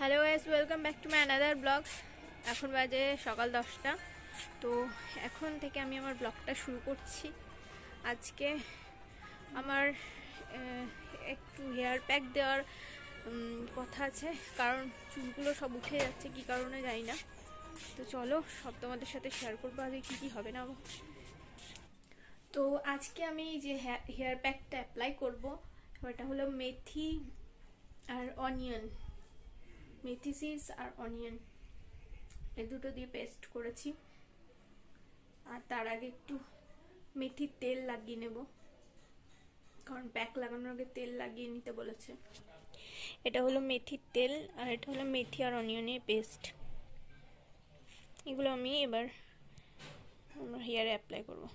Hello guys, welcome back to my another blog. এখন বাজে সকাল 10টা। তো এখন থেকে আমি আমার ব্লগটা শুরু করছি। আজকে আমার একটু হেয়ার প্যাক দেওয়ার কথা আছে, কারণ চুলগুলো সব উঠে যাচ্ছে, কি কারণে জানি না। তো চলো সব তোমাদের সাথে শেয়ার করবো আগে কী কী হবে না। তো আজকে আমি যে হেয়ার প্যাকটা অ্যাপ্লাই করব, ওটা হলো মেথি আর অনিয়ন, মেথি সিডস আর অনিয়ন, এই দুটো দিয়ে পেস্ট করেছি। আর তার আগে একটু মেথির তেল লাগিয়ে নেব, কারণ প্যাক লাগানোর আগে তেল লাগিয়ে নিতে বলেছে। এটা হলো মেথির তেল আর এটা হলো মেথি আর অনিয়নের পেস্ট। এগুলো আমি এবার আমার হেয়ারে অ্যাপ্লাই করব।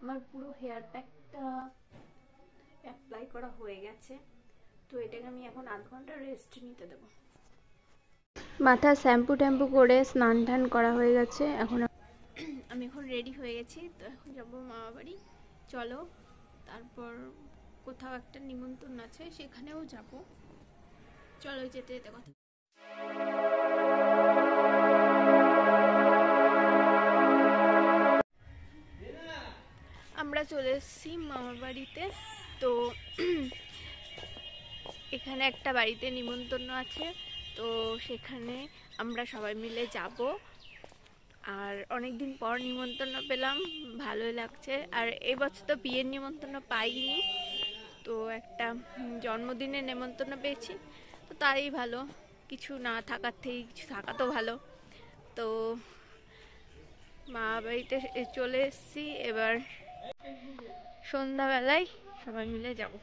আমার পুরো হেয়ার প্যাকটা অ্যাপ্লাই করা হয়ে গেছে। তো এটাকে আমি এখন আধ ঘন্টা রেস্ট নিতে দেবো। মাথা শ্যাম্পু ট্যাম্পু করে স্নান টান করা হয়ে গেছে। আমি এখন রেডি হয়ে গেছি। তো এখন যাবো মামা বাড়ি। চলো, তারপর কোথাও একটা নিমন্ত্রণ আছে, সেখানেও যাব। চলো যেতে যেতে কথা। আমরা চলে এসেছি মামার বাড়িতে। তো এখানে একটা বাড়িতে নিমন্ত্রণ আছে, তো সেখানে আমরা সবাই মিলে যাব। আর অনেকদিন পর নিমন্ত্রণ পেলাম, ভালোই লাগছে। আর এবছর তো বিয়ের নিমন্ত্রণ পাইনি, তো একটা জন্মদিনের নিমন্ত্রণ পেয়েছি। তো তাই ভালো, কিছু না থাকার থেকে কিছু থাকা তো ভালো। তো মা বাড়িতে চলে এসেছি, এবার সন্ধ্যাবেলায় সবাই মিলে যাব।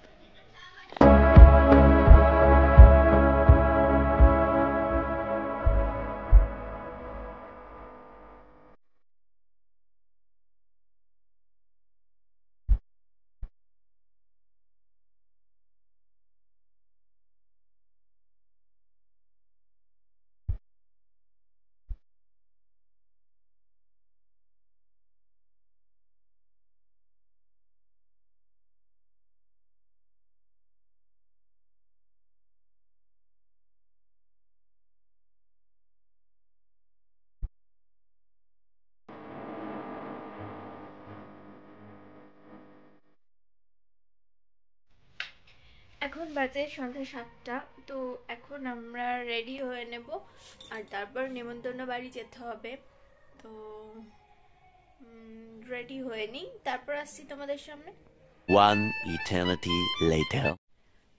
এখন বাজে সন্ধ্যা 7টা। তো এখন আমরা রেডি হয়ে নেব, আর তারপর নেমন্তন্ন বাড়ি যেতে হবে। তো রেডি হয়ে নিই, তারপর আসছি তোমাদের সামনে। One eternity later.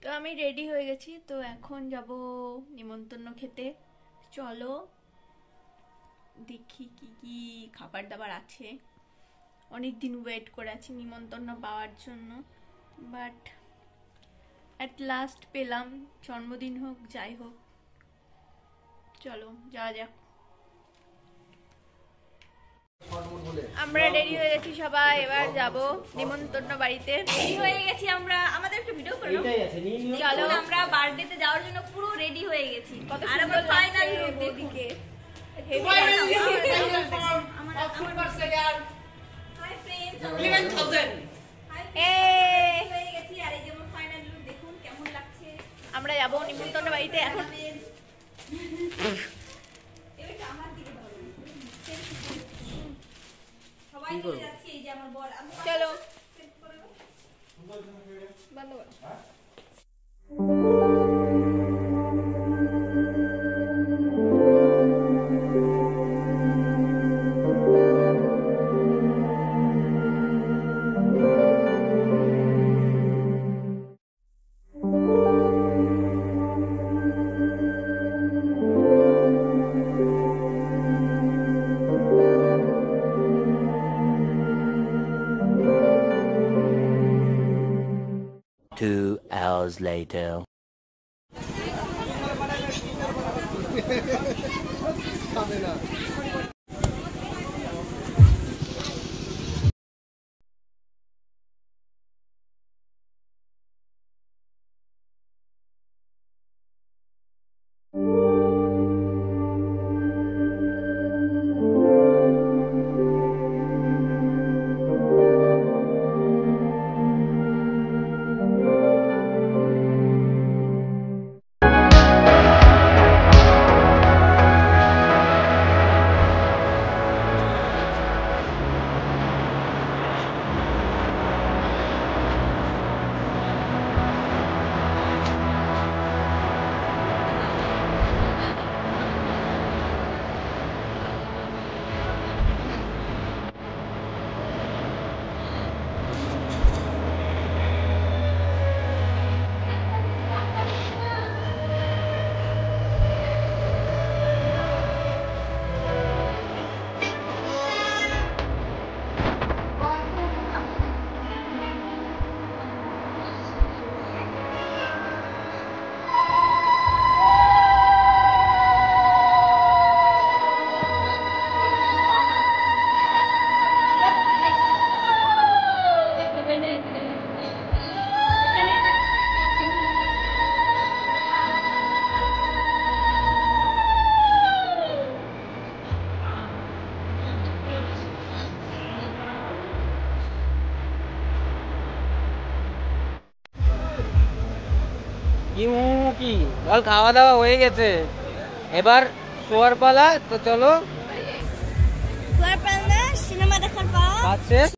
তো আমি রেডি হয়ে গেছি। তো এখন যাব নিমন্তন্ন খেতে। চলো দেখি কি কি খাবার দাবার আছে। অনেকদিন ওয়েট করে আছি নিমন্তন্ন পাওয়ার জন্য, বাট অ্যাট লাস্ট পেলাম। জন্মদিন হোক যাই হোক, চলো যাওয়া যাক। আমরা রেডি হয়ে গেছি সবাই, এবার যাব নিমন্ত্রণ বাড়িতে। রেডি হয়ে গেছি আমরা, আমাদের একটু ভিডিও করো। চলো, আমরা বার্থডেতে যাওয়ার জন্য পুরো রেডি হয়ে গেছি। আর আমরা ফাইনাল লুক দেখি। হাই ফ্রেন্ডস, 11,000 হয়ে গেছি। আর এই যে আমার ফাইনাল লুক দেখুন কেমন লাগছে। আমরা যাব নিমন্ত্রণ বাড়িতে এখন। এটা আমার দিকে ধরো, সবাই চলে যাচ্ছে। এই যে আমার বর, চলো বন্ধ করো। 2 hours later. কি বল, খাওয়া দাওয়া হয়ে গেছে, এবার শোয়ার পালা। তো চলো, সিনেমা দেখার পর কাজ শেষ।